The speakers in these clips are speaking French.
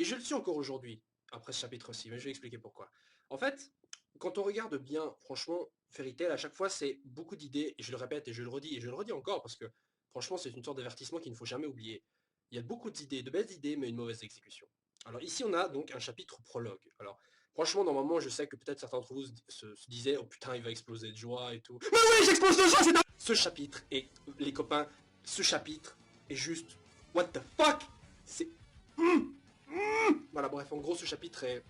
Et je le suis encore aujourd'hui, après ce chapitre-ci, mais je vais expliquer pourquoi. En fait, quand on regarde bien, franchement, Fairy Tail, à chaque fois, c'est beaucoup d'idées, et je le répète, et je le redis, et je le redis encore, parce que franchement, c'est une sorte d'avertissement qu'il ne faut jamais oublier. Il y a beaucoup d'idées, de belles idées, mais une mauvaise exécution. Alors ici, on a donc un chapitre prologue. Alors, franchement, normalement, je sais que peut-être certains d'entre vous se disaient, oh putain, il va exploser de joie et tout. Mais oui, j'explose de joie, c'est dingue. Ce chapitre, et les copains, ce chapitre est juste, what the fuck. C'est... Voilà, bref, en gros, ce chapitre est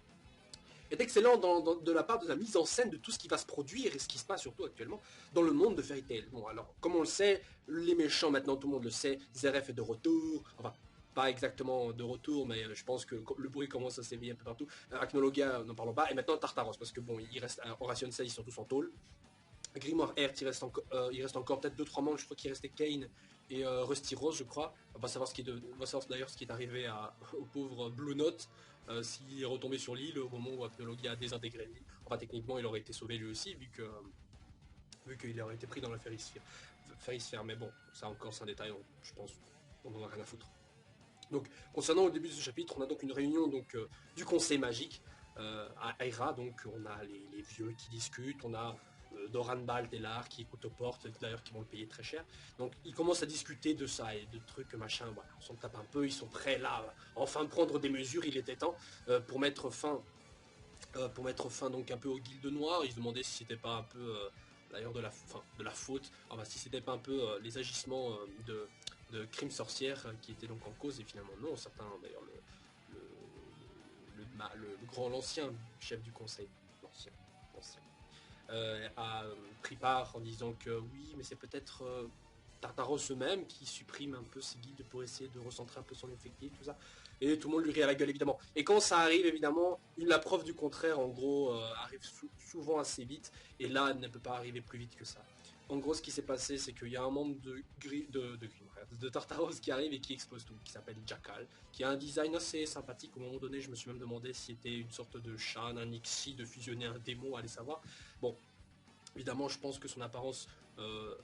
excellent de la part de la mise en scène de tout ce qui va se produire et ce qui se passe surtout actuellement dans le monde de Fairy Tail. Bon, alors, comme on le sait, les méchants, maintenant tout le monde le sait, Zeref est de retour, enfin, pas exactement de retour, mais je pense que le bruit commence à s'éveiller un peu partout. Acnologia, n'en parlons pas, et maintenant Tartaros, parce que bon, il reste Horation 16, ils sont tous en tôle. Grimoire Heart, il reste encore peut-être 2-3 membres, je crois qu'il restait Kane et Rusty Rose, je crois. On va savoir, on va savoir d'ailleurs ce qui est arrivé au pauvre Blue Note, s'il est retombé sur l'île au moment où Acnologia a désintégré l'île. Enfin, techniquement, il aurait été sauvé lui aussi, vu qu'il aurait été pris dans la Férisphère. Mais bon, ça encore, c'est un détail, je pense, on n'en a rien à foutre. Donc, concernant au début de ce chapitre, on a donc une réunion du Conseil magique à Aira. Donc, on a les vieux qui discutent, on a Doran Balt et Lar qui écoutent aux portes, d'ailleurs qui vont le payer très cher. Donc, ils commencent à discuter de ça et de trucs, machin. Voilà, on s'en tape un peu, ils sont prêts là, enfin prendre des mesures, il était temps, pour mettre fin donc un peu aux guildes noires. Ils se demandaient si c'était pas un peu d'ailleurs de la faute, enfin si c'était pas un peu les agissements de crimes sorcières qui étaient donc en cause, et finalement non. Certains d'ailleurs le grand, l'ancien chef du conseil, l'ancien, a pris part en disant que oui, mais c'est peut-être Tartaros eux-mêmes qui supprime un peu ses guildes pour essayer de recentrer un peu son effectif, tout ça. Et tout le monde lui rit à la gueule, évidemment. Et quand ça arrive, évidemment, la preuve du contraire, en gros, arrive souvent assez vite. Et là, elle ne peut pas arriver plus vite que ça. En gros, ce qui s'est passé, c'est qu'il y a un membre de Tartaros qui arrive et qui explose tout, qui s'appelle Jackal, qui a un design assez sympathique. Au moment donné, je me suis même demandé si c'était une sorte de chat, un Ixi, de fusionner un démon, allez savoir. Bon, évidemment, je pense que son apparence,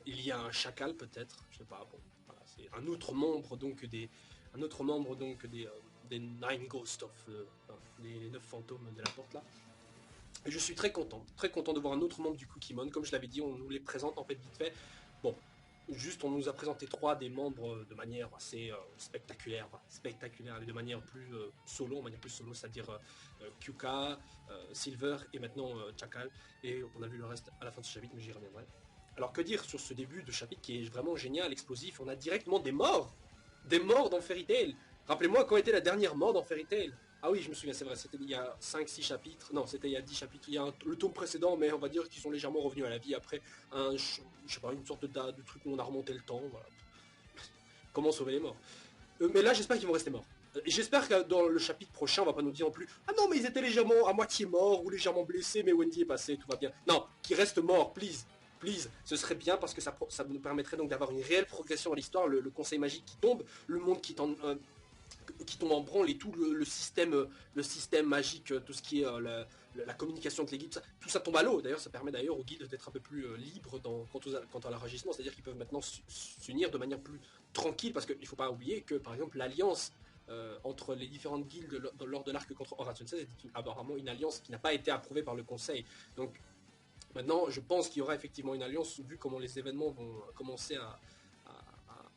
il y a un chacal peut-être, je sais pas. Bon, voilà, c'est un autre membre donc des Nine Ghosts des 9 fantômes de la porte là. Et je suis très content de voir un autre membre du Kukimon. Comme je l'avais dit, on nous les présente en fait vite fait. Bon, juste on nous a présenté 3 des membres de manière assez spectaculaire, et de manière plus solo, c'est-à-dire Kyuka, Silver et maintenant Chakal. Et on a vu le reste à la fin de ce chapitre, mais j'y reviendrai. Alors que dire sur ce début de chapitre qui est vraiment génial, explosif. On a directement des morts dans Fairy Tail. Rappelez-moi quand était la dernière mort dans Fairy Tail. Ah oui, je me souviens, c'est vrai, c'était il y a 5-6 chapitres. Non, c'était il y a 10 chapitres. Il y a le tome précédent, mais on va dire qu'ils sont légèrement revenus à la vie après je sais pas, une sorte de truc où on a remonté le temps. Voilà. Comment sauver les morts. Mais là, j'espère qu'ils vont rester morts. Et j'espère que dans le chapitre prochain, on va pas nous dire non plus ah non, mais ils étaient légèrement à moitié morts ou légèrement blessés, mais Wendy est passé, tout va bien. Non, qu'ils restent morts, please. Please, ce serait bien parce que ça nous permettrait donc d'avoir une réelle progression dans l'histoire, le conseil magique qui tombe, le monde qui tombe en branle et tout le système magique, tout ce qui est la communication entre les guildes, tout ça tombe à l'eau. D'ailleurs, ça permet d'ailleurs aux guildes d'être un peu plus libres quant à l'enregistrement, c'est-à-dire qu'ils peuvent maintenant s'unir de manière plus tranquille, parce qu'il ne faut pas oublier que, par exemple, l'alliance entre les différentes guildes lors de l'arc contre Horation 16 est apparemment une alliance qui n'a pas été approuvée par le conseil. Donc, maintenant, je pense qu'il y aura effectivement une alliance, vu comment les événements vont commencer à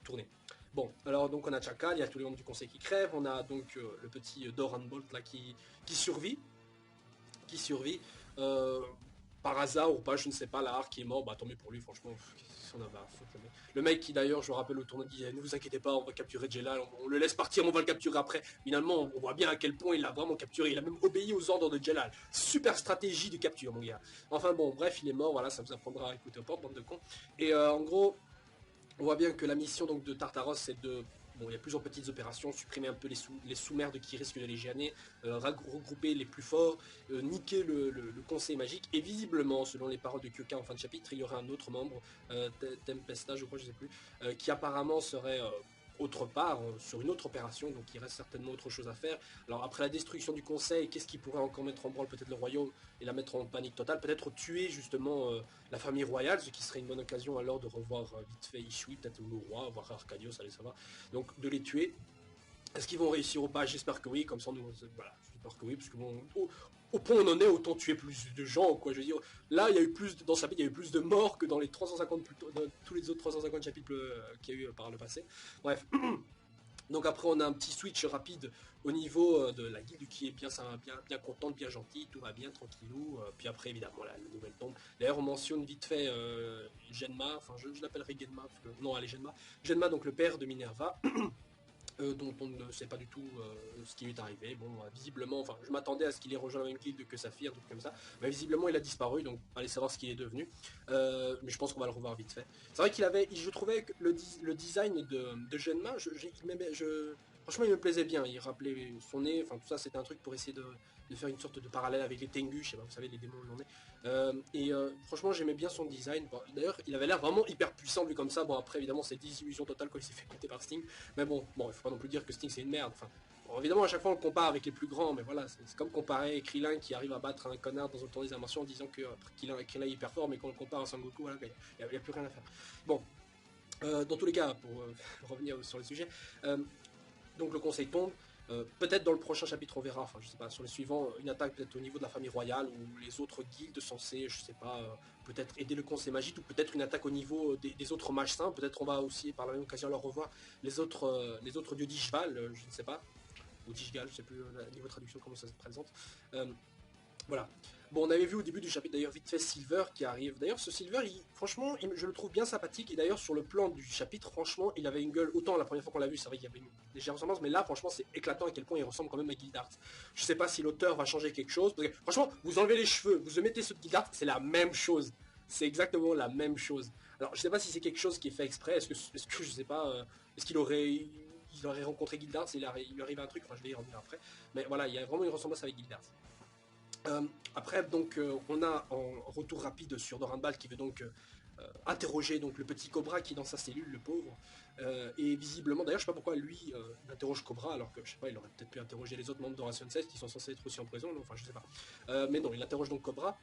tourner. Bon, alors donc on a Chakal, il y a tous les membres du conseil qui crèvent, on a donc le petit Doran Bolt là qui survit, qui survit, par hasard ou pas, je ne sais pas, la qui est mort, bah tant mieux pour lui, franchement, qu'est-ce qu'on avait à foutre, le mec qui d'ailleurs, je me rappelle au tournoi disait, ne vous inquiétez pas, on va capturer Jelal, on le laisse partir, on va le capturer après. Finalement, on voit bien à quel point il l'a vraiment capturé, il a même obéi aux ordres de Jelal. Super stratégie de capture, mon gars. Enfin bon, bref, il est mort, voilà, ça vous apprendra à écouter aux portes, bande de cons. Et en gros, on voit bien que la mission donc de Tartaros, c'est de... Bon, il y a plusieurs petites opérations, supprimer un peu les sous-merdes qui risquent de les gêner, regrouper les plus forts, niquer le conseil magique, et visiblement, selon les paroles de Kyoka en fin de chapitre, il y aurait un autre membre, Tempesta, je crois, je sais plus, qui apparemment serait autre part, sur une autre opération, donc il reste certainement autre chose à faire. Alors après la destruction du conseil, qu'est-ce qui pourrait encore mettre en branle peut-être le royaume et la mettre en panique totale? Peut-être tuer justement la famille royale, ce qui serait une bonne occasion alors de revoir vite fait Ishui, peut-être le roi, voir Arcadios, allez savoir. Donc de les tuer. Est-ce qu'ils vont réussir ou pas? J'espère que oui, comme ça, nous, voilà, j'espère que oui, parce que bon, au point où on en est, autant tuer plus de gens, quoi. Je veux dire, là, il y a eu plus, dans ce chapitre, il y a eu plus de morts que dans les 350, dans tous les autres 350 chapitres qu'il y a eu par le passé. Bref. Donc après, on a un petit switch rapide au niveau de la guilde qui est bien, bien contente, bien gentille, tout va bien, tranquillou. Puis après, évidemment, la nouvelle tombe. D'ailleurs, on mentionne vite fait Genma, enfin je l'appellerai Genma, parce que, non, allez, Genma. Genma, donc le père de Minerva, dont on ne sait pas du tout ce qui lui est arrivé. Bon, visiblement, enfin, je m'attendais à ce qu'il ait rejoint la même guilde que sa fille, un truc comme ça. Mais visiblement, il a disparu, donc allez savoir ce qu'il est devenu. Mais je pense qu'on va le revoir vite fait. C'est vrai qu'il avait, je trouvais que le design de Genma, franchement, il me plaisait bien. Il rappelait son nez, enfin tout ça, c'était un truc pour essayer de faire une sorte de parallèle avec les Tengu, je sais pas, vous savez, les démons l'on est. Franchement, j'aimais bien son design. Bon, d'ailleurs, il avait l'air vraiment hyper puissant vu comme ça. Bon, après, évidemment, c'est désillusion totale quand il s'est fait péter par Sting. Mais bon, il faut pas non plus dire que Sting c'est une merde. Enfin, bon, évidemment, à chaque fois on le compare avec les plus grands, mais voilà, c'est comme comparer Krillin qui arrive à battre un connard dans un tour des dimensions en disant que Krillin est hyper fort, mais quand on le compare à Sangoku, voilà, il n'y a plus rien à faire. Bon, dans tous les cas, pour revenir sur le sujet, donc le conseil tombe. Peut-être dans le prochain chapitre on verra, enfin je sais pas, sur les suivants, une attaque peut-être au niveau de la famille royale ou les autres guildes censées, je sais pas, peut-être aider le conseil magique ou peut-être une attaque au niveau des autres mages saints, peut-être on va aussi par la même occasion leur revoir les autres dieux d'Ishval, je ne sais pas, ou d'Ishgal, je sais plus niveau traduction comment ça se présente. Voilà. Bon, on avait vu au début du chapitre d'ailleurs vite fait Silver qui arrive. D'ailleurs, ce Silver, franchement, je le trouve bien sympathique. Et d'ailleurs, sur le plan du chapitre, franchement, il avait une gueule. Autant la première fois qu'on l'a vu, c'est vrai qu'il y avait une légère ressemblance, mais là, franchement, c'est éclatant à quel point il ressemble quand même à Gildart. Je sais pas si l'auteur va changer quelque chose. Parce que, franchement, vous enlevez les cheveux, vous mettez ceux de Gildart, c'est la même chose. C'est exactement la même chose. Alors, je sais pas si c'est quelque chose qui est fait exprès. Est-ce que je sais pas, est-ce qu'il aurait. Il aurait rencontré Gildart, il lui arrive un truc, enfin je vais y revenir après. Mais voilà, il y a vraiment une ressemblance avec Gildart. Après, donc, on a en retour rapide sur Doranbal qui veut donc interroger donc le petit Cobra qui est dans sa cellule, le pauvre. Et visiblement, d'ailleurs, je sais pas pourquoi lui interroge Cobra, alors que je sais pas, il aurait peut-être pu interroger les autres membres d'Oration 16 qui sont censés être aussi en prison, enfin je sais pas. Mais non, il interroge donc Cobra.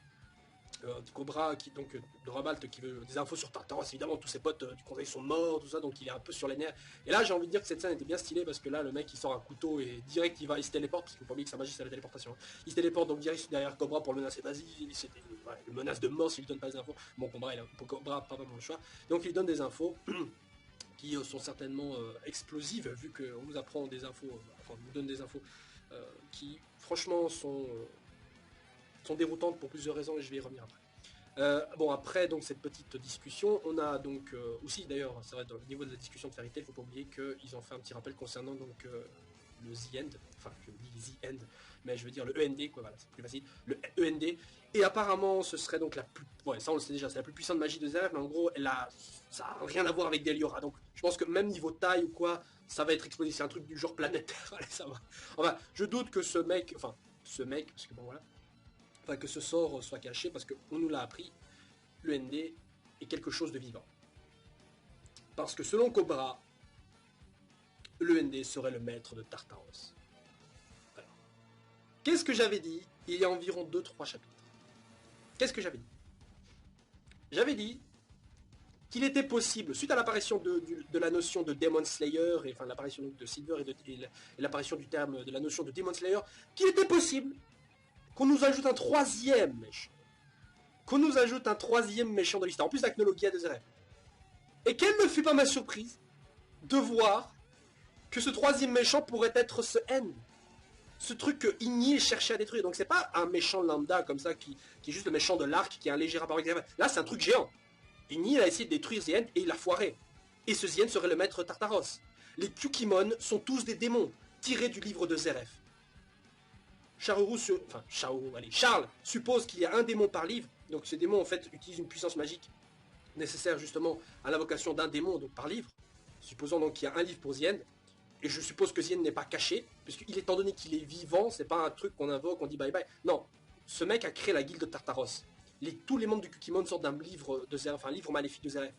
Cobra qui donc de Rabalt qui veut des infos sur Tartaros, évidemment tous ses potes du conseil sont morts, tout ça, donc il est un peu sur les nerfs. Et là j'ai envie de dire que cette scène était bien stylée parce que là le mec il sort un couteau et direct il se téléporte, parce qu'il faut pas oublier que sa magie c'est la téléportation. Il se téléporte donc direct derrière Cobra pour le menacer, vas-y, il menace de mort s'il lui donne pas des infos. Bon, Cobra a pas vraiment le choix, donc il donne des infos qui sont certainement explosives vu qu'on nous apprend des infos, enfin on nous donne des infos qui franchement sont déroutantes pour plusieurs raisons et je vais y revenir après. Bon, après donc cette petite discussion, on a donc aussi d'ailleurs, c'est vrai, au niveau de la discussion de Fairy Tail, il ne faut pas oublier qu'ils ont fait un petit rappel concernant donc le The End, enfin je dis The End, mais je veux dire le END, quoi, voilà, c'est plus facile, le END, et apparemment ce serait donc la plus, ouais, ça on le sait déjà, c'est la plus puissante magie de Zeref, mais en gros, ça n'a rien à voir avec Deliora, donc je pense que même niveau taille ou quoi, ça va être explosif, c'est un truc du genre planétaire, allez, ça va. Enfin, je doute que ce mec, parce que bon voilà, que ce sort soit caché, parce qu'on nous l'a appris, le ND est quelque chose de vivant. Parce que selon Cobra, le ND serait le maître de Tartaros. Alors, qu'est-ce que j'avais dit il y a environ 2-3 chapitres? Qu'est-ce que j'avais dit? J'avais dit qu'il était possible, suite à l'apparition de la notion de Demon Slayer, et enfin l'apparition de Silver et l'apparition du terme de la notion de Demon Slayer, qu'il était possible qu'on nous ajoute un troisième méchant. Qu'on nous ajoute un troisième méchant de l'histoire, en plus d'Acnologia de Zeref. Et quelle ne fut pas ma surprise de voir que ce troisième méchant pourrait être ce End. Ce truc que Igni cherchait à détruire. Donc c'est pas un méchant lambda comme ça qui est juste le méchant de l'arc qui a un léger rapport avec Zeref. Là c'est un truc géant. Igni a essayé de détruire The End et il a foiré. Et ce The End serait le maître Tartaros. Les Kyukimon sont tous des démons tirés du livre de Zeref. Charles suppose qu'il y a un démon par livre. Donc ces démons en fait utilisent une puissance magique nécessaire justement à l'invocation d'un démon donc par livre. Supposons donc qu'il y a un livre pour Zien. Et je suppose que Zien n'est pas caché, puisqu'il étant donné qu'il est vivant, c'est pas un truc qu'on invoque, on dit bye bye. Non, ce mec a créé la guilde de Tartaros. Tous les membres du Kukimon sortent d'un livre de Zeref, un livre maléfique de Zeref.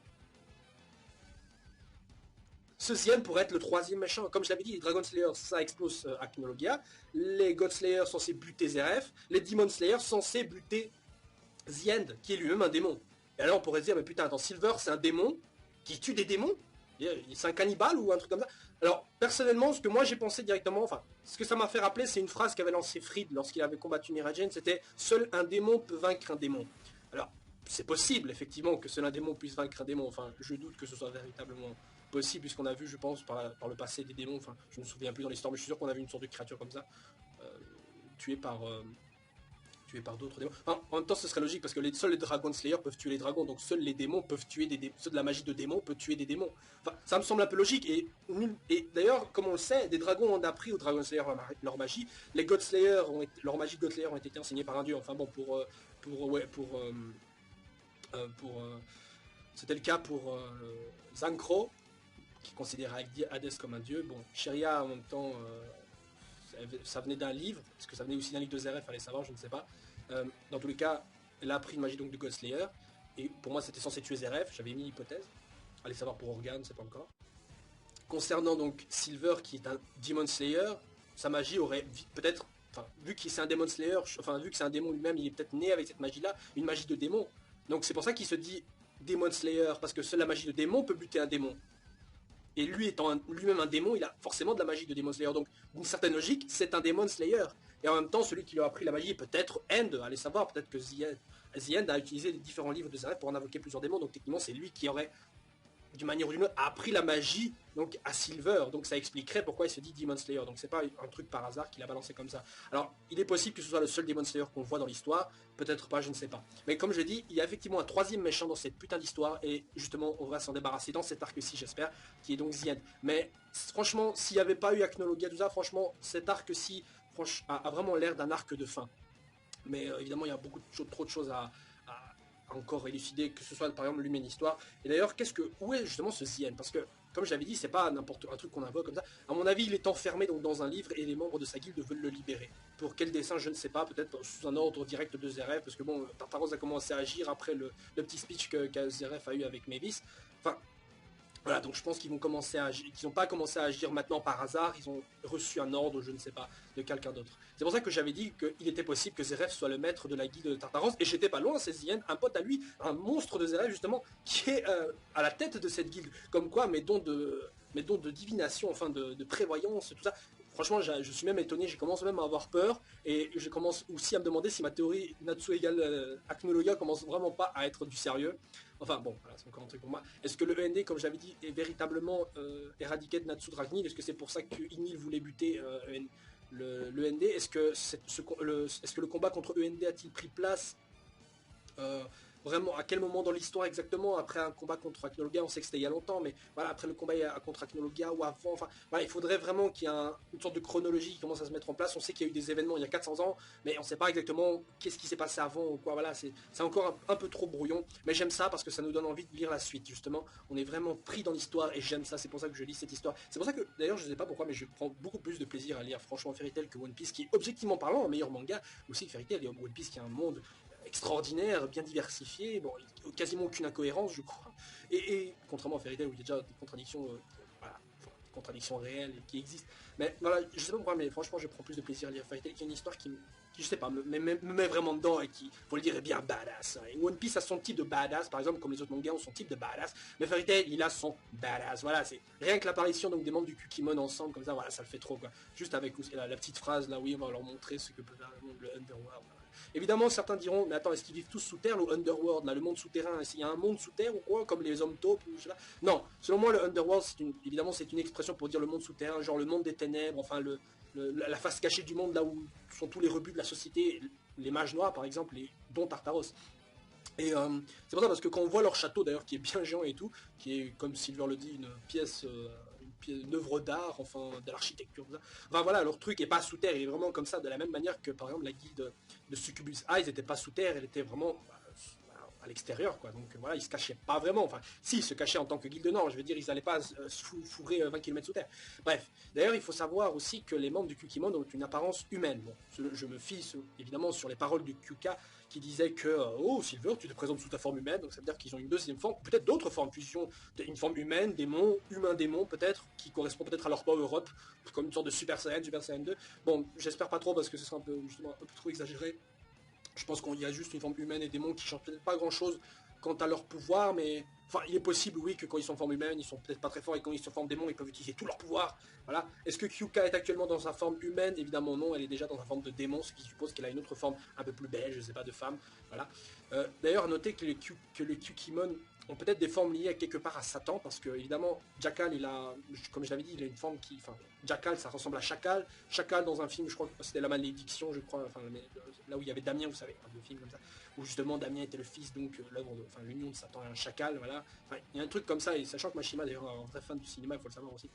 Ce Zien pourrait être le troisième méchant. Comme je l'avais dit, les Dragon Slayers, ça explose Acnologia. Les God Slayers censés buter Zeref. Les Demon Slayers censés buter The End, qui est lui-même un démon. Et alors on pourrait se dire, mais putain, attends, Silver, c'est un démon qui tue des démons? C'est un cannibale ou un truc comme ça? Alors, personnellement, ce que moi j'ai pensé directement, enfin, ce que ça m'a fait rappeler, c'est une phrase qu'avait lancée Fried lorsqu'il avait combattu Niragen, c'était « Seul un démon peut vaincre un démon ». Alors, c'est possible, effectivement, que seul un démon puisse vaincre un démon, enfin, je doute que ce soit véritablement possible, puisqu'on a vu, je pense, par le passé des démons, enfin, je ne me souviens plus dans l'histoire, mais je suis sûr qu'on a vu une sorte de créature comme ça, euh, tuée par... tué par d'autres démons. Enfin, en même temps, ce serait logique parce que seuls les Dragon Slayer peuvent tuer les dragons, donc seuls les démons peuvent tuer des démons. Ceux de la magie de démons peuvent tuer des démons. Enfin, ça me semble un peu logique. Et d'ailleurs, comme on le sait, des dragons ont appris aux Dragon Slayer leur magie. Les God Slayer leur magie de God Slayer ont été enseignée par un dieu. Enfin bon, c'était le cas pour Zankro, qui considérait Hades comme un dieu. Bon, Sheria en même temps. Ça venait d'un livre, est-ce que ça venait aussi d'un livre de Zeref, fallait savoir, je ne sais pas. Dans tous les cas, elle a appris une magie donc de God Slayer, et pour moi c'était censé tuer Zeref, j'avais mis l'hypothèse. Allez savoir pour Organe, c'est pas encore. Concernant donc Silver qui est un Demon Slayer, sa magie aurait peut-être, enfin vu que c'est un Demon Slayer, enfin vu que c'est un démon lui-même, il est peut-être né avec cette magie-là, une magie de démon. Donc c'est pour ça qu'il se dit Demon Slayer, parce que seule la magie de démon peut buter un démon. Et lui étant lui-même un démon, il a forcément de la magie de Demon Slayer. Donc, d'une certaine logique, c'est un Demon Slayer. Et en même temps, celui qui lui a appris la magie est peut-être End. Allez savoir, peut-être que The End a utilisé les différents livres de Zeref pour en invoquer plusieurs démons. Donc, techniquement, c'est lui qui aurait, d'une manière ou d'une autre, appris la magie donc à Silver. Donc, ça expliquerait pourquoi il se dit Demon Slayer. Donc, c'est pas un truc par hasard qu'il a balancé comme ça. Alors, il est possible que ce soit le seul Demon Slayer qu'on voit dans l'histoire. Peut-être pas, je ne sais pas. Mais comme je dis, il y a effectivement un troisième méchant dans cette putain d'histoire. Et justement, on va s'en débarrasser dans cet arc-ci, j'espère, qui est donc The End. Mais franchement, s'il n'y avait pas eu Acnologia, tout ça, franchement, cet arc-ci a vraiment l'air d'un arc de fin. Mais évidemment, il y a trop de choses à encore élucider, que ce soit par exemple l'humaine histoire. Et d'ailleurs, où est justement ce Zien? Parce que, comme je l'avais dit, c'est pas n'importe un truc qu'on invoque comme ça. À mon avis, il est enfermé donc dans un livre et les membres de sa guilde veulent le libérer. Pour quel dessin, je ne sais pas, peut-être sous un ordre direct de Zeref, parce que bon, Tartaros a commencé à agir après le petit speech que Zeref a eu avec Mavis. Enfin, voilà, donc je pense qu'ils vont commencer à agir, qu'ils n'ont pas commencé à agir maintenant par hasard, ils ont reçu un ordre, je ne sais pas, de quelqu'un d'autre. C'est pour ça que j'avais dit qu'il était possible que Zeref soit le maître de la guilde de Tartaros, et j'étais pas loin, c'est Zien, un pote à lui, un monstre de Zeref justement, qui est à la tête de cette guilde. Comme quoi mes dons de divination, enfin de prévoyance, tout ça. Franchement, je suis même étonné, je commence même à avoir peur, et je commence aussi à me demander si ma théorie Natsu égale Acnologia commence vraiment pas à être du sérieux. Enfin bon, voilà, c'est encore un truc pour moi. Est-ce que le END, comme j'avais dit, est véritablement éradiqué de Natsu Dragnil? Est-ce que c'est pour ça que Inil voulait buter le END? Est-ce que, est-ce que le combat contre END a-t-il pris place vraiment, à quel moment dans l'histoire exactement? Après un combat contre Acnologia, on sait que c'était il y a longtemps, mais voilà, après le combat contre Acnologia ou avant, enfin, voilà, il faudrait vraiment qu'il y ait une sorte de chronologie qui commence à se mettre en place. On sait qu'il y a eu des événements il y a 400 ans, mais on ne sait pas exactement qu'est-ce qui s'est passé avant ou quoi, voilà, c'est encore un peu trop brouillon, mais j'aime ça parce que ça nous donne envie de lire la suite, justement. On est vraiment pris dans l'histoire et j'aime ça, c'est pour ça que je lis cette histoire. C'est pour ça que, d'ailleurs, je ne sais pas pourquoi, mais je prends beaucoup plus de plaisir à lire franchement Fairy Tail que One Piece, qui est objectivement parlant un meilleur manga, aussi que Fairy Tail et One Piece qui a un monde extraordinaire, bien diversifié, bon, quasiment aucune incohérence, je crois. Et contrairement à Fairy Tail où il y a déjà des contradictions, voilà, enfin, des contradictions réelles et qui existent. Mais voilà, je sais pas pourquoi, mais franchement, je prends plus de plaisir à lire Fairy Tail, qui est une histoire qui je sais pas, me met vraiment dedans et qui, faut le dire, est bien badass. Et One Piece a son type de badass, par exemple, comme les autres mangas ont son type de badass, mais Fairy Tail, il a son badass. Voilà, c'est rien que l'apparition donc des membres du Kukimon ensemble, comme ça, voilà, ça le fait trop, quoi. Juste avec la petite phrase là, oui, on va leur montrer ce que peut faire le Underworld. Évidemment, certains diront, mais attends, est-ce qu'ils vivent tous sous terre, le Underworld, là, le monde souterrain? Est-ce qu'il y a un monde sous terre ou quoi, comme les hommes taupes ou je sais pas. Non, selon moi, le Underworld, évidemment, c'est une expression pour dire le monde souterrain, genre le monde des ténèbres, enfin la face cachée du monde, là où sont tous les rebuts de la société, les mages noirs, par exemple, dont Tartaros. Et c'est pour ça, parce que quand on voit leur château, d'ailleurs, qui est bien géant et tout, qui est, comme Silver le dit, une pièce... une œuvre d'art, enfin de l'architecture, enfin voilà, leur truc est pas sous terre, il est vraiment comme ça, de la même manière que par exemple la guilde de Succubus Eyes n'était pas sous terre, elle était vraiment à l'extérieur, quoi. Donc voilà, ils se cachaient pas vraiment, enfin si, ils se cachaient en tant que guilde nord, je veux dire, ils n'allaient pas se fourrer 20 km sous terre. Bref, d'ailleurs il faut savoir aussi que les membres du Kukimon ont une apparence humaine. Bon, je me fie évidemment sur les paroles du Kyuka qui disait que oh Silver, tu te présentes sous ta forme humaine, donc ça veut dire qu'ils ont une deuxième forme, peut-être d'autres formes, fusion, une forme humaine, démon, humain-démon peut-être, qui correspond peut-être à leur power-up, comme une sorte de Super Saiyan, Super Saiyan 2. Bon, j'espère pas trop parce que ce serait un peu, justement, un peu trop exagéré. Je pense qu'il y a juste une forme humaine et démon qui changent peut-être pas grand-chose quant à leur pouvoir, mais Enfin, il est possible, oui, que quand ils sont en forme humaine, ils sont peut-être pas très forts, et quand ils sont en forme démon, ils peuvent utiliser tout leur pouvoir. Voilà. Est-ce que Kyuka est actuellement dans sa forme humaine? Évidemment non, elle est déjà dans sa forme de démon, ce qui suppose qu'elle a une autre forme un peu plus belle, je sais pas, de femme. Voilà. D'ailleurs, à noter que les Kyukimon ont peut-être des formes liées à quelque part à Satan, parce que évidemment, Jackal, il a, comme je l'avais dit, il a une forme qui, enfin, Jackal, ça ressemble à Chacal. Chacal dans un film, je crois que c'était La Malédiction, je crois, enfin, là où il y avait Damien, vous savez, un film comme ça, où justement Damien était le fils, donc l'œuvre, enfin, l'union de Satan et un Chacal, voilà. Enfin, il y a un truc comme ça, et sachant que Mashima, d'ailleurs, est un vrai fan du cinéma, il faut le savoir aussi.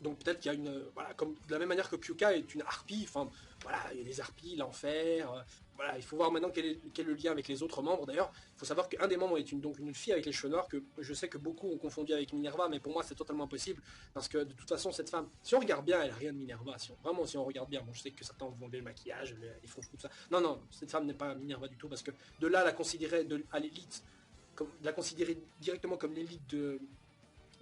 Donc peut-être qu'il y a une... Voilà, comme de la même manière que Kyuka est une harpie, enfin voilà, il y a des harpies, l'enfer, voilà, il faut voir maintenant quel est le lien avec les autres membres. D'ailleurs, il faut savoir qu'un des membres est donc une fille avec les cheveux noirs, que je sais que beaucoup ont confondu avec Minerva, mais pour moi c'est totalement impossible, parce que de toute façon cette femme, si on regarde bien, elle a rien de Minerva, vraiment si on regarde bien, bon je sais que certains vont enlever le maquillage, les fronces, tout ça, non non, cette femme n'est pas Minerva du tout, parce que de là la considérer à l'élite, la considérer directement comme l'élite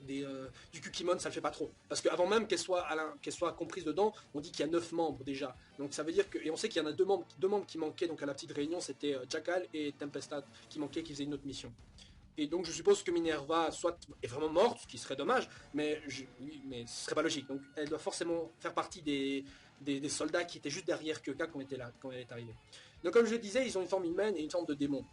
du Kukimon, ça le fait pas trop. Parce qu'avant même qu'elle soit comprise dedans, on dit qu'il y a 9 membres déjà. Donc ça veut dire que. Et on sait qu'il y en a deux membres qui manquaient donc à la petite réunion, c'était Jackal et Tempestad qui manquaient, qui faisaient une autre mission. Et donc je suppose que Minerva soit est vraiment morte, ce qui serait dommage, oui, mais ce serait pas logique. Donc elle doit forcément faire partie des soldats qui étaient juste derrière Kyoka quand elle est arrivée. Donc comme je le disais, ils ont une forme humaine et une forme de démon.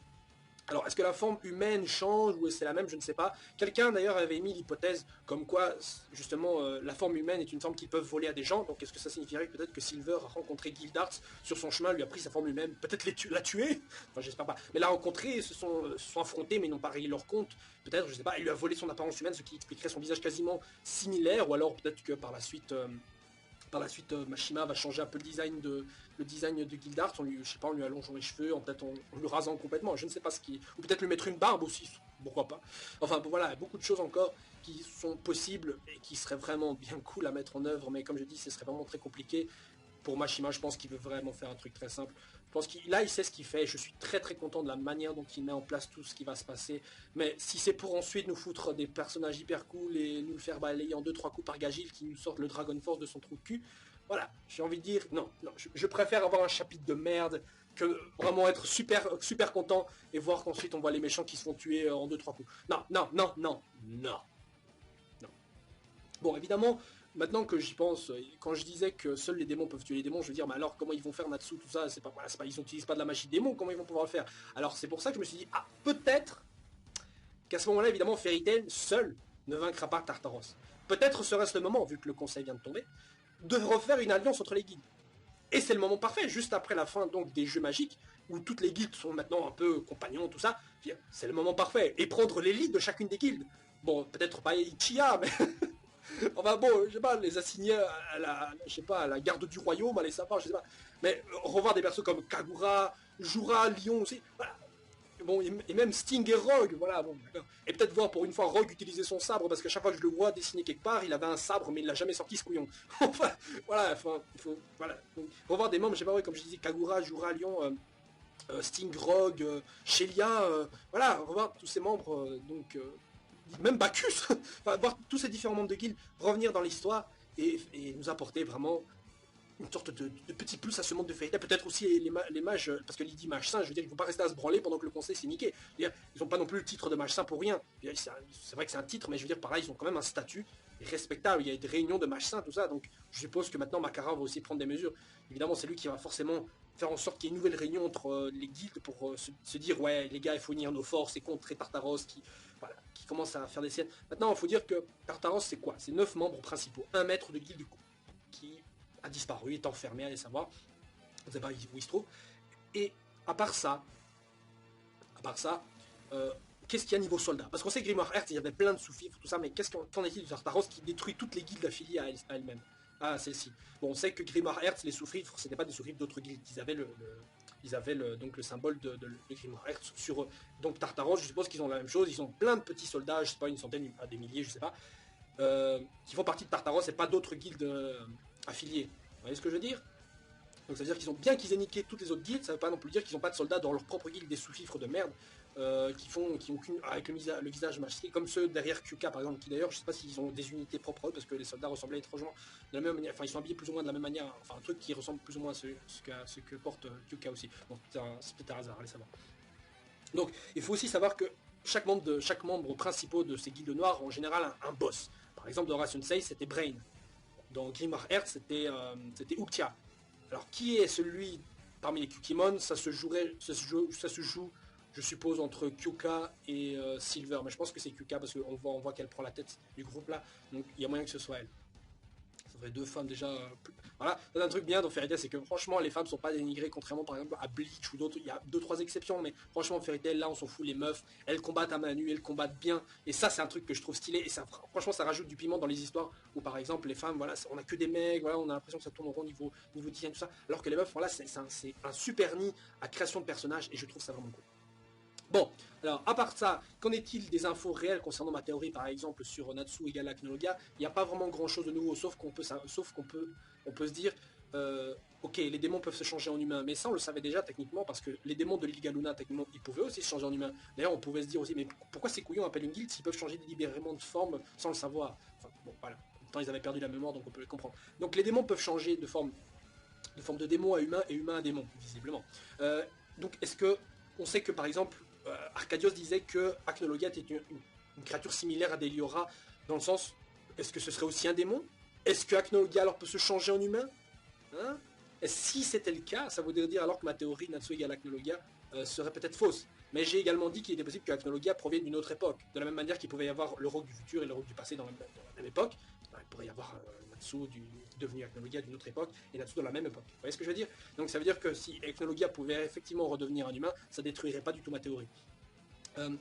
Alors, est-ce que la forme humaine change ou c'est la même? Je ne sais pas. Quelqu'un d'ailleurs avait émis l'hypothèse comme quoi, justement, la forme humaine est une forme qui peut voler à des gens. Donc, est-ce que ça signifierait que peut-être que Silver a rencontré Gildarts sur son chemin, lui a pris sa forme humaine, peut-être l'a tué? Enfin, j'espère pas. Mais l'a rencontré, se sont affrontés, mais n'ont pas réglé leur compte. Peut-être, je sais pas, il lui a volé son apparence humaine, ce qui expliquerait son visage quasiment similaire, ou alors peut-être que par la suite. Mashima va changer un peu le design de Gildart, je sais pas, en lui allongeant les cheveux, peut-être en le rasant complètement, je ne sais pas ce qui... Ou peut-être lui mettre une barbe aussi, pourquoi pas. Enfin voilà, beaucoup de choses encore qui sont possibles et qui seraient vraiment bien cool à mettre en œuvre, mais comme je dis, ce serait vraiment très compliqué. Pour Mashima, je pense qu'il veut vraiment faire un truc très simple. Je pense qu'il il sait ce qu'il fait. Je suis très très content de la manière dont il met en place tout ce qui va se passer. Mais si c'est pour ensuite nous foutre des personnages hyper cool et nous le faire balayer en 2-3 coups par Gagil qui nous sortent le Dragon Force de son trou de cul, voilà, j'ai envie de dire, non, je préfère avoir un chapitre de merde que vraiment être super, super content et voir qu'ensuite on voit les méchants qui se font tuer en 2-3 coups. Non, non, non, non, non, non. Bon, évidemment, maintenant que j'y pense, quand je disais que seuls les démons peuvent tuer les démons, je veux dire, mais alors comment ils vont faire Natsu, tout ça, c'est pas, voilà, ils n'utilisent pas de la magie de démon, comment ils vont pouvoir le faire? Alors c'est pour ça que je me suis dit, ah, peut-être qu'à ce moment-là, évidemment, Fairy Tail seul ne vaincra pas Tartaros. Peut-être serait-ce le moment, vu que le conseil vient de tomber, de refaire une alliance entre les guildes. Et c'est le moment parfait, juste après la fin donc des jeux magiques, où toutes les guildes sont maintenant un peu compagnons, tout ça, c'est le moment parfait. Et prendre l'élite de chacune des guildes. Bon, peut-être pas Ichiya, mais... enfin bon, je sais pas, les assigner à la garde du royaume, aller savoir, je sais pas. Mais revoir des persos comme Kagura, Jura, Lion aussi, voilà. Bon, et même Sting et Rogue, voilà, bon, d'accord. Et peut-être voir pour une fois Rogue utiliser son sabre, parce qu'à chaque fois que je le vois dessiner quelque part, il avait un sabre, mais il l'a jamais sorti ce couillon. Enfin, voilà, il faut, voilà. Donc, revoir des membres, je sais pas, ouais, comme je disais, Kagura, Jura, Lion, Sting, Rogue, Shelia, voilà, revoir tous ces membres, même Bacchus, enfin, voir tous ces différents membres de guildes revenir dans l'histoire et nous apporter vraiment une sorte de petit plus à ce monde de Fairy Tail. Peut-être aussi les mages, parce que Lydie mage saint, je veux dire, ils ne vont pas rester à se branler pendant que le conseil s'est niqué. Ils n'ont pas non plus le titre de mage saint pour rien. C'est vrai que c'est un titre, mais je veux dire, par là, ils ont quand même un statut respectable. Il y a des réunions de mage saint, tout ça. Donc je suppose que maintenant Makara va aussi prendre des mesures. Évidemment, c'est lui qui va forcément faire en sorte qu'il y ait une nouvelle réunion entre les guildes pour se dire, ouais, les gars, il faut unir nos forces et contrer Tartaros qui commence à faire des siennes. Maintenant, il faut dire que Tartaros, c'est quoi? C'est 9 membres principaux. Un maître de guilde du coup, qui a disparu, est enfermé, allez savoir. On ne sait pas où il se trouve. Et à part ça, qu'est-ce qu'il y a niveau soldat? Parce qu'on sait que Grimoire Hertz, il y avait plein de sous-fifres, tout ça, mais qu'en est-il de Tartaros qui détruit toutes les guildes affiliées à elle-même? Ah, celle-ci. Bon, on sait que Grimoire Hertz, les sous-fifres, c'était pas des sous-fifres d'autres guildes. Ils avaient donc le symbole de Grimoire Hertz sur eux. Donc Tartaros, je suppose qu'ils ont la même chose. Ils ont plein de petits soldats, je sais pas, une centaine, des milliers, je sais pas, qui font partie de Tartaros et pas d'autres guildes affiliées. Vous voyez ce que je veux dire? Donc ça veut dire qu'ils ont bien qu'ils aient niqué toutes les autres guildes, ça veut pas non plus dire qu'ils n'ont pas de soldats dans leur propre guilde, des sous-fifres de merde, qui ont avec le visage masqué, comme ceux derrière Kyuka par exemple, qui d'ailleurs je sais pas s'ils ont des unités propres à eux, parce que les soldats ressemblaient étrangement de la même manière, enfin ils sont habillés plus ou moins de la même manière, enfin un truc qui ressemble plus ou moins à ce que porte Kyuka aussi. Bon, c'est peut-être un hasard, allez savoir. Donc il faut aussi savoir que chaque membre principal de ces guildes noires ont en général un boss. Par exemple, dans Ration 6, c'était Brain. Dans Grimoire Earth, c'était Uxia. Alors, qui est celui parmi les Kukimon? Ça se joue, je suppose, entre Kyuka et Silver. Mais je pense que c'est Kyuka parce qu'on voit qu'elle prend la tête du groupe là. Donc, il y a moyen que ce soit elle. Ça ferait deux femmes déjà. Voilà, un truc bien dans Fairy Tail, c'est que franchement, les femmes sont pas dénigrées, contrairement par exemple à Bleach ou d'autres. Il y a 2-3 exceptions, mais franchement, Fairy Tail, là, on s'en fout. Les meufs, elles combattent à main nue, elles combattent bien. Et ça, c'est un truc que je trouve stylé. Et ça, franchement, ça rajoute du piment dans les histoires où, par exemple, les femmes, voilà, on a que des mecs, voilà, on a l'impression que ça tourne en rond niveau design, tout ça. Alors que les meufs, voilà, c'est un super nid à création de personnages, et je trouve ça vraiment cool. Bon, alors à part ça, qu'en est-il des infos réelles concernant ma théorie par exemple sur Natsu égale Acnologia? Il n'y a pas vraiment grand chose de nouveau, sauf qu'on peut se dire, ok, les démons peuvent se changer en humains, mais ça on le savait déjà techniquement, parce que les démons de Liga Luna, techniquement, ils pouvaient aussi se changer en humains. D'ailleurs, on pouvait se dire aussi, mais pourquoi ces couillons appellent une guilde s'ils peuvent changer délibérément de forme sans le savoir? Enfin, bon, voilà. En même temps, ils avaient perdu la mémoire, donc on peut les comprendre. Donc les démons peuvent changer de forme de démon à humain et humain à démon, visiblement. Donc est-ce que on sait que par exemple Arcadios disait que Acnologia était une créature similaire à Deliora, dans le sens, est-ce que ce serait aussi un démon? Est-ce que Acnologia alors peut se changer en humain, hein? Et si c'était le cas, ça voudrait dire alors que ma théorie Natsu égale Acnologia serait peut-être fausse. Mais j'ai également dit qu'il était possible que Acnologia provienne d'une autre époque, de la même manière qu'il pouvait y avoir le rogue du futur et le rogue du passé dans la même époque. Ben, il pourrait y avoir Natsu devenu Acnologia d'une autre époque et Natsu dans la même époque. Vous voyez ce que je veux dire? Donc ça veut dire que si Acnologia pouvait effectivement redevenir un humain, ça détruirait pas du tout ma théorie.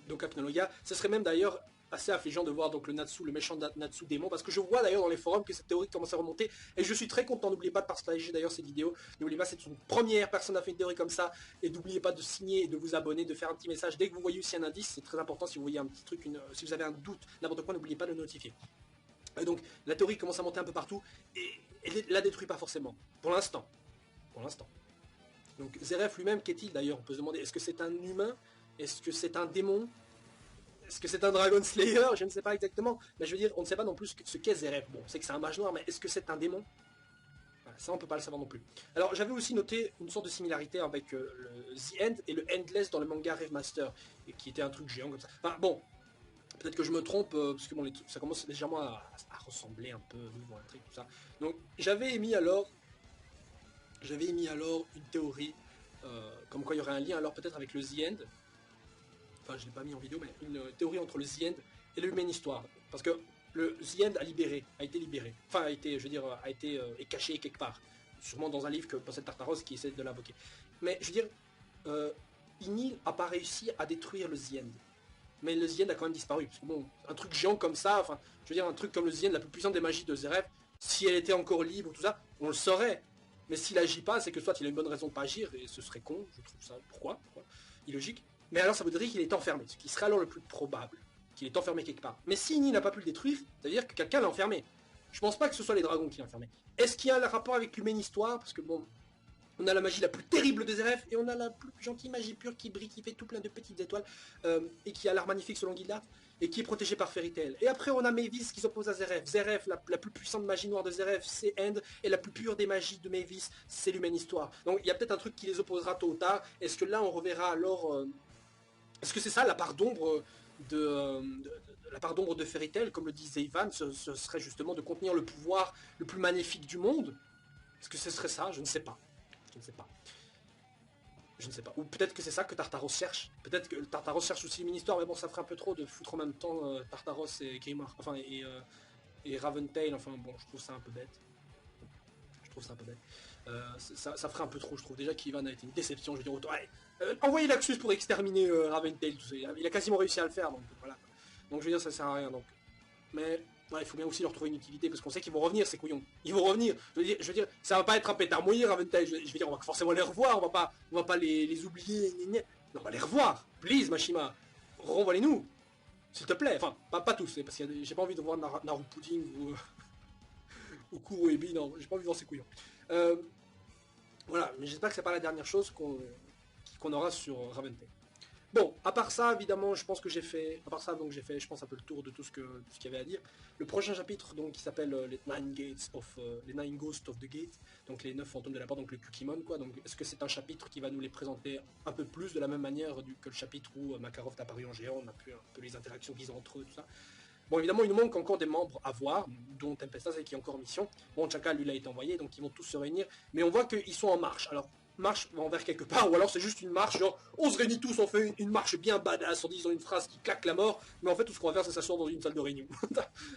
Donc Acnologia, ce serait même d'ailleurs assez affligeant de voir donc le Natsu, le méchant Natsu démon, parce que je vois d'ailleurs dans les forums que cette théorie commence à remonter, et je suis très content. N'oubliez pas de partager d'ailleurs cette vidéo, n'oubliez pas, c'est une première personne à faire une théorie comme ça, et n'oubliez pas de signer et de vous abonner, de faire un petit message dès que vous voyez aussi un indice, c'est très important. Si vous voyez un petit truc, si vous avez un doute, n'importe quoi, n'oubliez pas de le notifier. Et donc la théorie commence à monter un peu partout, et elle la détruit pas forcément, pour l'instant. Donc Zeref lui-même, qu'est-il d'ailleurs? On peut se demander, est-ce que c'est un humain? Est-ce que c'est un démon? Est-ce que c'est un Dragon Slayer? Je ne sais pas exactement. Mais je veux dire, on ne sait pas non plus ce qu'est Zeref. Bon, on sait que c'est un mage noir, mais est-ce que c'est un démon? Voilà, ça, on ne peut pas le savoir non plus. Alors, j'avais aussi noté une sorte de similarité avec le The End et le Endless dans le manga Rave Master, qui était un truc géant comme ça. Enfin, bon, peut-être que je me trompe, parce que bon, ça commence légèrement à ressembler un peu, un truc, tout ça. Donc, j'avais émis alors une théorie, comme quoi il y aurait un lien alors peut-être avec le The End. Enfin, je ne l'ai pas mis en vidéo, mais une théorie entre le The End et l'Humaine Histoire. Parce que le The End a été libéré. Enfin, a été caché quelque part. Sûrement dans un livre que possède Tartaros qui essaie de l'invoquer. Mais je veux dire, Inil n'a pas réussi à détruire le The End. Mais le The End a quand même disparu. Parce que bon, un truc géant comme ça, enfin, je veux dire, un truc comme le The End, la plus puissante des magies de Zeref, si elle était encore libre, tout ça, on le saurait. Mais s'il agit pas, c'est que soit il a une bonne raison de pas agir, et ce serait con, je trouve ça, pourquoi illogique. Mais alors ça voudrait dire qu'il est enfermé, ce qui serait alors le plus probable, qu'il est enfermé quelque part. Mais si Inil n'a pas pu le détruire, ça veut dire que quelqu'un l'a enfermé. Je pense pas que ce soit les dragons qui l'ont enfermé. Est-ce qu'il y a un rapport avec l'humaine histoire? Parce que bon, on a la magie la plus terrible des RF, et on a la plus gentille magie pure qui brille, qui fait tout plein de petites étoiles, et qui a l'art magnifique selon Gildart, et qui est protégée par Fairy Tail. Et après on a Mavis qui s'oppose à Zeref. Zeref, la plus puissante magie noire de Zeref, c'est End, et la plus pure des magies de Mavis, c'est l'humaine histoire. Donc il y a peut-être un truc qui les opposera tôt ou tard. Est-ce que là on reverra alors... Est-ce que c'est ça la part d'ombre la part d'ombre de Fairy Tail, comme le disait Ivan, ce serait justement de contenir le pouvoir le plus magnifique du monde? Est-ce que ce serait ça? Je ne sais pas. Je ne sais pas. Ou peut-être que c'est ça que Tartaros cherche. Peut-être que Tartaros cherche aussi une histoire, mais bon, ça ferait un peu trop de foutre en même temps Tartaros et Grimoire. Enfin, et Raventail. Enfin, bon, je trouve ça un peu bête. Ça ferait un peu trop, je trouve. Déjà qu'Ivan a été une déception. Je veux dire, autant, ouais, envoyez l'Axus pour exterminer Raventail. Tout ça. Il a quasiment réussi à le faire. Donc voilà. Donc je veux dire, ça sert à rien. Donc. Mais ouais, il faut bien aussi leur trouver une utilité, parce qu'on sait qu'ils vont revenir, ces couillons. Ils vont revenir. Je veux dire, ça va pas être un pétard mouillé, Raventail. Je veux dire, on va forcément les revoir. On va pas les oublier. Non, on va les revoir. Please, Mashima. Renvoie-les-nous. S'il te plaît. Enfin, pas tous, parce que j'ai pas envie de voir Naru Pudding ou... ou Kuro Ebi, non, j'ai pas envie de voir ces couillons. Voilà, mais j'espère que c'est pas la dernière chose qu'on aura sur Raventail. Bon, à part ça, évidemment, je pense que j'ai fait, à part ça, donc j'ai fait, je pense un peu le tour de tout ce qu'il y avait à dire. Le prochain chapitre, donc, qui s'appelle les Nine Ghosts of the Gate, donc les 9 fantômes de la porte, donc le Kukimon, quoi. Donc, est-ce que c'est un chapitre qui va nous les présenter un peu plus de la même manière que le chapitre où Makarov est apparu en géant, on a pu un peu les interactions qu'ils ont entre eux, tout ça. Bon, évidemment, il nous manque encore des membres à voir, dont Tempesta, qui est encore en mission. Bon, Chaka, lui, l'a été envoyé, donc ils vont tous se réunir. Mais on voit qu'ils sont en marche. Alors, marche envers quelque part, ou alors c'est juste une marche, genre, on se réunit tous, on fait une marche bien badass, en disant une phrase qui claque la mort, mais en fait, tout ce qu'on va faire, c'est s'asseoir dans une salle de réunion.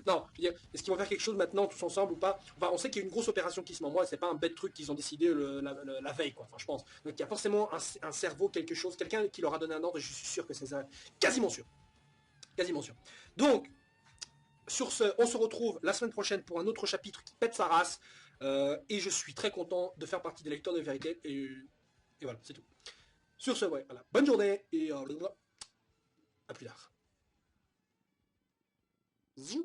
Non, je veux dire, est-ce qu'ils vont faire quelque chose maintenant, tous ensemble, ou pas? Enfin, on sait qu'il y a une grosse opération qui se met en moi, et c'est pas un bête truc qu'ils ont décidé la veille, quoi, enfin, je pense. Donc, il y a forcément un cerveau, quelque chose, quelqu'un qui leur a donné un ordre, et je suis sûr que c'est ça. Quasiment sûr. Quasiment sûr. Donc, sur ce, on se retrouve la semaine prochaine pour un autre chapitre qui pète sa race. Et je suis très content de faire partie des lecteurs de Fairy Tail. Et voilà, c'est tout. Sur ce, ouais, voilà. Bonne journée et à plus tard. Zou.